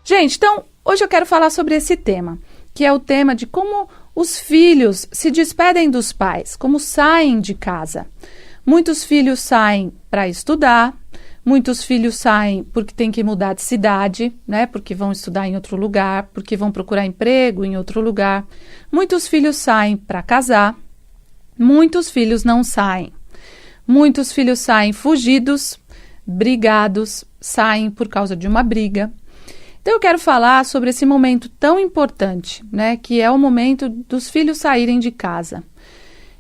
Gente, então, hoje eu quero falar sobre esse tema, que é o tema de como os filhos se despedem dos pais, como saem de casa. Muitos filhos saem para estudar, muitos filhos saem porque têm que mudar de cidade, né? Porque vão estudar em outro lugar, porque vão procurar emprego em outro lugar. Muitos filhos saem para casar, muitos filhos não saem. Muitos filhos saem fugidos, brigados, saem por causa de uma briga. Então eu quero falar sobre esse momento tão importante, né, que é o momento dos filhos saírem de casa.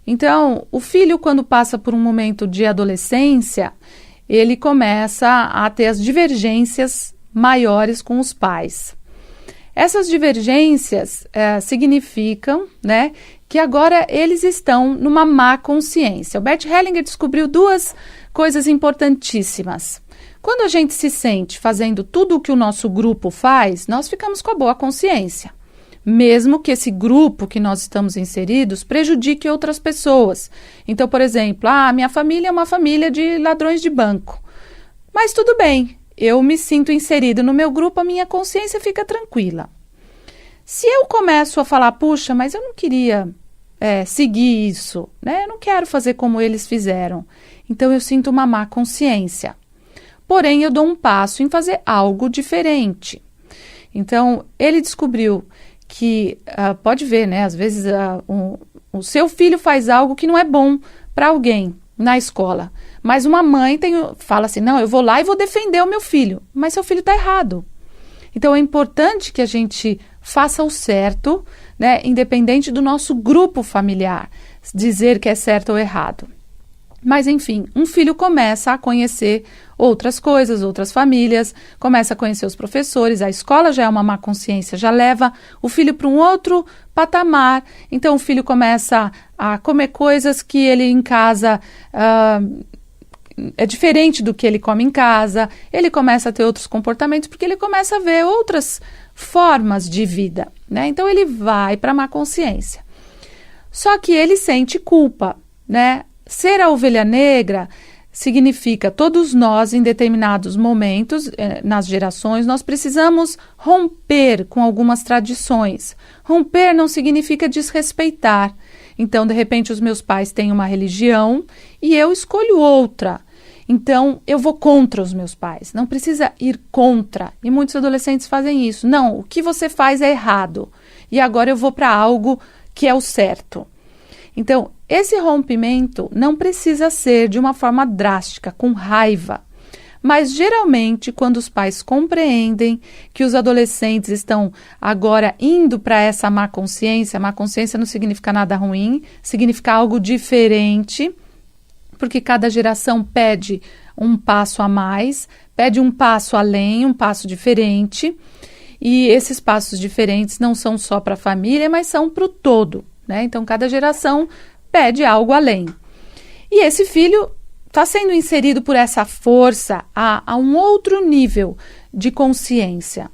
Então, o filho, quando passa por um momento de adolescência, ele começa a ter as divergências maiores com os pais. Essas divergências significam, né, que agora eles estão numa má consciência. O Bert Hellinger descobriu duas coisas importantíssimas. Quando a gente se sente fazendo tudo o que o nosso grupo faz, nós ficamos com a boa consciência. Mesmo que esse grupo que nós estamos inseridos prejudique outras pessoas. Então, por exemplo, minha família é uma família de ladrões de banco. Mas tudo bem, eu me sinto inserido no meu grupo, a minha consciência fica tranquila. Se eu começo a falar, puxa, mas eu não queria seguir isso, né? Eu não quero fazer como eles fizeram. Então, eu sinto uma má consciência. Porém, eu dou um passo em fazer algo diferente. Então, ele descobriu que, pode ver, né? Às vezes o seu filho faz algo que não é bom para alguém na escola. Mas uma mãe fala assim, não, eu vou lá e vou defender o meu filho. Mas seu filho está errado. Então, é importante que a gente faça o certo, né? Independente do nosso grupo familiar, dizer que é certo ou errado. Mas, enfim, um filho começa a conhecer outras coisas, outras famílias, começa a conhecer os professores, a escola já é uma má consciência, já leva o filho para um outro patamar. Então, o filho começa a comer coisas que ele em casa é diferente do que ele come em casa, ele começa a ter outros comportamentos, porque ele começa a ver outras formas de vida, né? Então, ele vai para a má consciência. Só que ele sente culpa, né? Ser a ovelha negra significa todos nós, em determinados momentos, nas gerações, nós precisamos romper com algumas tradições. Romper não significa desrespeitar. Então, de repente, os meus pais têm uma religião e eu escolho outra. Então, eu vou contra os meus pais. Não precisa ir contra. E muitos adolescentes fazem isso. Não, o que você faz é errado. E agora eu vou para algo que é o certo. Então, esse rompimento não precisa ser de uma forma drástica, com raiva. Mas, geralmente, quando os pais compreendem que os adolescentes estão agora indo para essa má consciência não significa nada ruim, significa algo diferente, porque cada geração pede um passo a mais, pede um passo além, um passo diferente. E esses passos diferentes não são só para a família, mas são para o todo, né? Então, cada geração pede algo além. E esse filho está sendo inserido por essa força a um outro nível de consciência.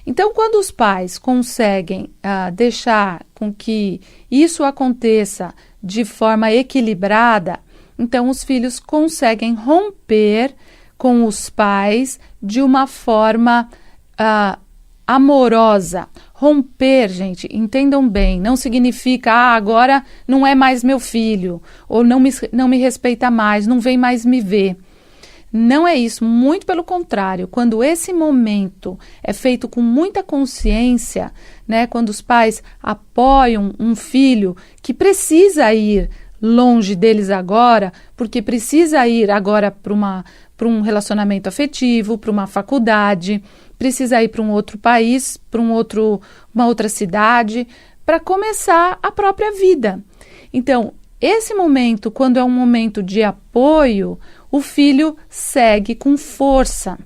Então, quando os pais conseguem deixar com que isso aconteça de forma equilibrada, então os filhos conseguem romper com os pais de uma forma amorosa. Romper, gente, entendam bem, não significa, agora não é mais meu filho, ou não me respeita mais, não vem mais me ver. Não é isso, muito pelo contrário. Quando esse momento é feito com muita consciência, né, quando os pais apoiam um filho que precisa ir longe deles agora, porque precisa ir agora para um relacionamento afetivo, para uma faculdade, precisa ir para um outro país, para uma outra cidade, para começar a própria vida. Então, esse momento, quando é um momento de apoio, o filho segue com força.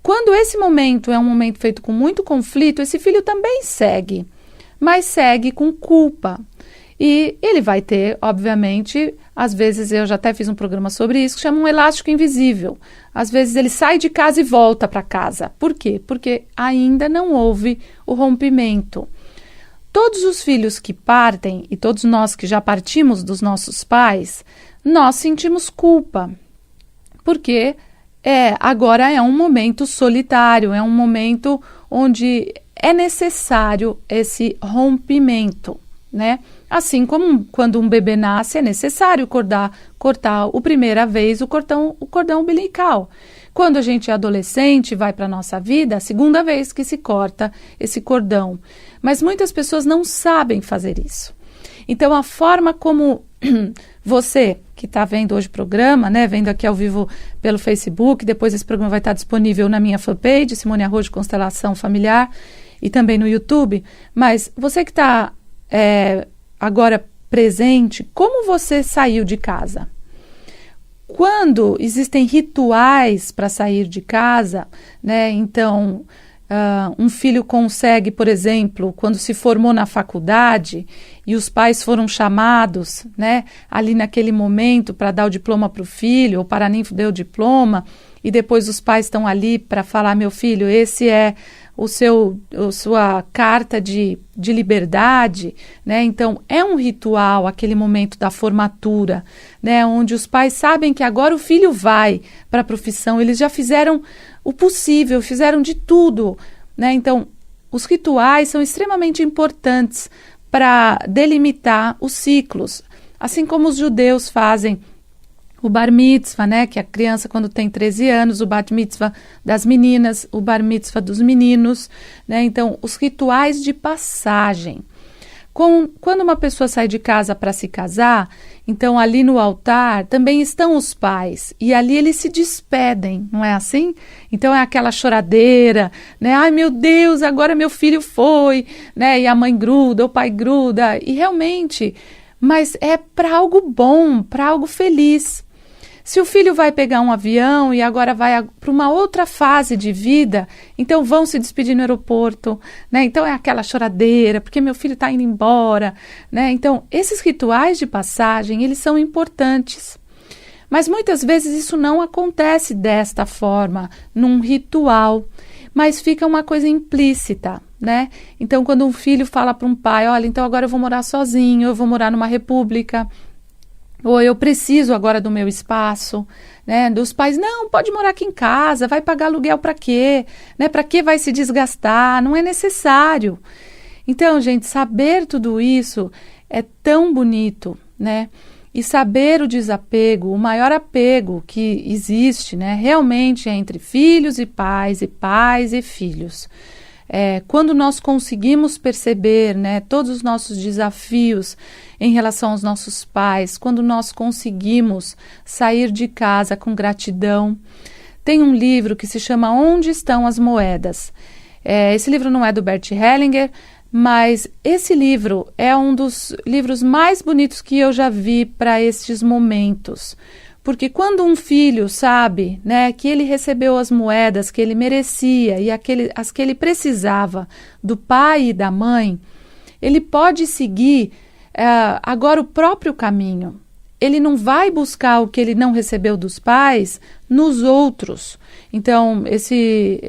Quando esse momento é um momento feito com muito conflito, esse filho também segue, mas segue com culpa. E ele vai ter, obviamente, às vezes eu já até fiz um programa sobre isso, que chama um elástico invisível. Às vezes ele sai de casa e volta para casa. Por quê? Porque ainda não houve o rompimento. Todos os filhos que partem, e todos nós que já partimos dos nossos pais, nós sentimos culpa. Porque agora é um momento solitário, é um momento onde é necessário esse rompimento, né? Assim como quando um bebê nasce, é necessário cortar a primeira vez o cordão umbilical. Quando a gente é adolescente, vai para a nossa vida, a segunda vez que se corta esse cordão. Mas muitas pessoas não sabem fazer isso. Então, a forma como você, que está vendo hoje o programa, né, vendo aqui ao vivo pelo Facebook, depois esse programa vai estar disponível na minha fanpage, Simone Arrojo Constelação Familiar, e também no YouTube, mas você que está agora presente, como você saiu de casa? Quando existem rituais para sair de casa, né, então um filho consegue, por exemplo, quando se formou na faculdade e os pais foram chamados, né, ali naquele momento para dar o diploma para o filho, ou para nem deu o diploma, e depois os pais estão ali para falar, meu filho, esse é sua carta de liberdade, né? Então, é um ritual, aquele momento da formatura, né? Onde os pais sabem que agora o filho vai para a profissão, eles já fizeram o possível, fizeram de tudo, né? Então, os rituais são extremamente importantes para delimitar os ciclos, assim como os judeus fazem o bar mitzvah, né, que a criança quando tem 13 anos, o bat mitzvah das meninas, o bar mitzvah dos meninos, né, então os rituais de passagem. Quando uma pessoa sai de casa para se casar, então ali no altar também estão os pais, e ali eles se despedem, não é assim? Então é aquela choradeira, né, ai meu Deus, agora meu filho foi, né, e a mãe gruda, o pai gruda, e realmente, mas é para algo bom, para algo feliz. Se o filho vai pegar um avião e agora vai para uma outra fase de vida, então vão se despedir no aeroporto, né? Então é aquela choradeira, porque meu filho está indo embora, né? Então, esses rituais de passagem, eles são importantes. Mas muitas vezes isso não acontece desta forma, num ritual, mas fica uma coisa implícita, né? Então, quando um filho fala para um pai, olha, então agora eu vou morar sozinho, eu vou morar numa república, ou eu preciso agora do meu espaço, né? Dos pais, não, pode morar aqui em casa, vai pagar aluguel para quê? Né? Para que vai se desgastar? Não é necessário. Então, gente, saber tudo isso é tão bonito, né? E saber o desapego, o maior apego que existe, né? Realmente é entre filhos e pais e filhos. Quando nós conseguimos perceber, né, todos os nossos desafios em relação aos nossos pais, quando nós conseguimos sair de casa com gratidão. Tem um livro que se chama Onde Estão as Moedas? Esse livro não é do Bert Hellinger, mas esse livro é um dos livros mais bonitos que eu já vi para estes momentos. Porque quando um filho sabe, né, que ele recebeu as moedas que ele merecia e as que ele precisava do pai e da mãe, ele pode seguir agora o próprio caminho. Ele não vai buscar o que ele não recebeu dos pais nos outros. Então, esse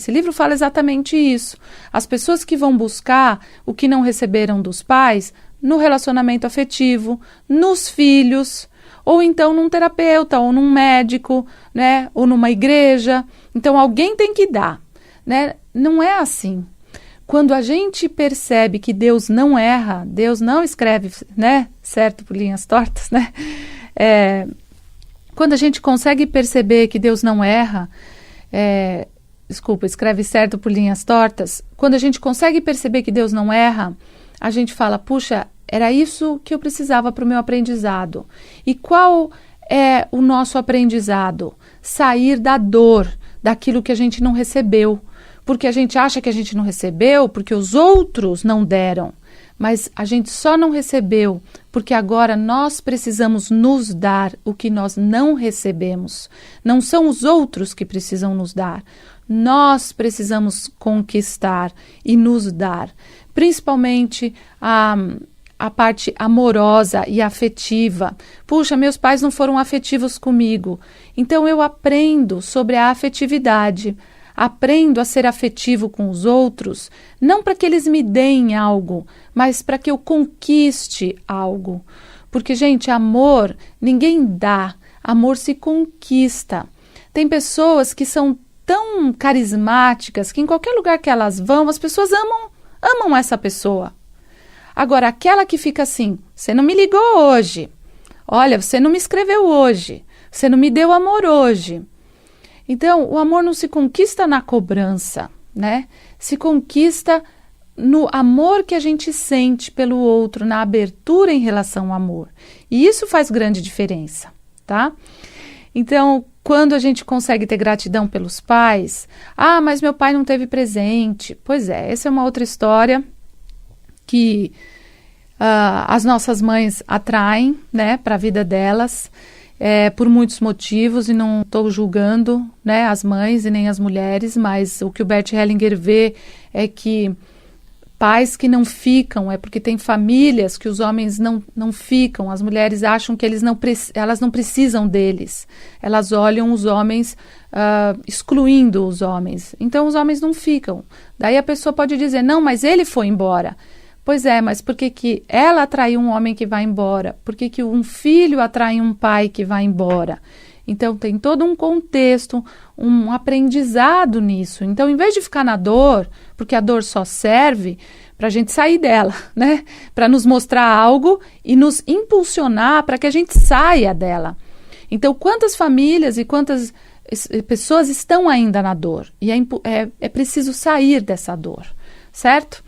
livro fala exatamente isso. As pessoas que vão buscar o que não receberam dos pais no relacionamento afetivo, nos filhos, ou então num terapeuta, ou num médico, né, ou numa igreja. Então, alguém tem que dar, né? Não é assim. Quando a gente percebe que Deus não erra, Deus não escreve, né, certo por linhas tortas, né? Quando a gente consegue perceber que Deus não erra, escreve certo por linhas tortas, quando a gente consegue perceber que Deus não erra, a gente fala, puxa, era isso que eu precisava para o meu aprendizado. E qual é o nosso aprendizado? Sair da dor, daquilo que a gente não recebeu. Porque a gente acha que a gente não recebeu porque os outros não deram. Mas a gente só não recebeu porque agora nós precisamos nos dar o que nós não recebemos. Não são os outros que precisam nos dar. Nós precisamos conquistar e nos dar. Principalmente a parte amorosa e afetiva. Puxa, meus pais não foram afetivos comigo. Então eu aprendo sobre a afetividade. Aprendo a ser afetivo com os outros, não para que eles me deem algo, mas para que eu conquiste algo. Porque, gente, amor ninguém dá, amor se conquista. Tem pessoas que são tão carismáticas que em qualquer lugar que elas vão, as pessoas amam essa pessoa. Agora, aquela que fica assim, você não me ligou hoje, olha, você não me escreveu hoje, você não me deu amor hoje. Então, o amor não se conquista na cobrança, né? Se conquista no amor que a gente sente pelo outro, na abertura em relação ao amor. E isso faz grande diferença, tá? Então, quando a gente consegue ter gratidão pelos pais, mas meu pai não teve presente. Pois é, essa é uma outra história que as nossas mães atraem, né, para a vida delas, por muitos motivos, e não estou julgando, né, as mães e nem as mulheres, mas o que o Bert Hellinger vê é que pais que não ficam, porque tem famílias que os homens não ficam, as mulheres acham que elas não precisam deles, elas olham os homens excluindo os homens, então os homens não ficam. Daí a pessoa pode dizer, não, mas ele foi embora. Pois é, mas por que ela atraiu um homem que vai embora? Por que um filho atrai um pai que vai embora? Então, tem todo um contexto, um aprendizado nisso. Então, em vez de ficar na dor, porque a dor só serve para a gente sair dela, né? Para nos mostrar algo e nos impulsionar para que a gente saia dela. Então, quantas famílias e quantas pessoas estão ainda na dor? E é preciso sair dessa dor, certo?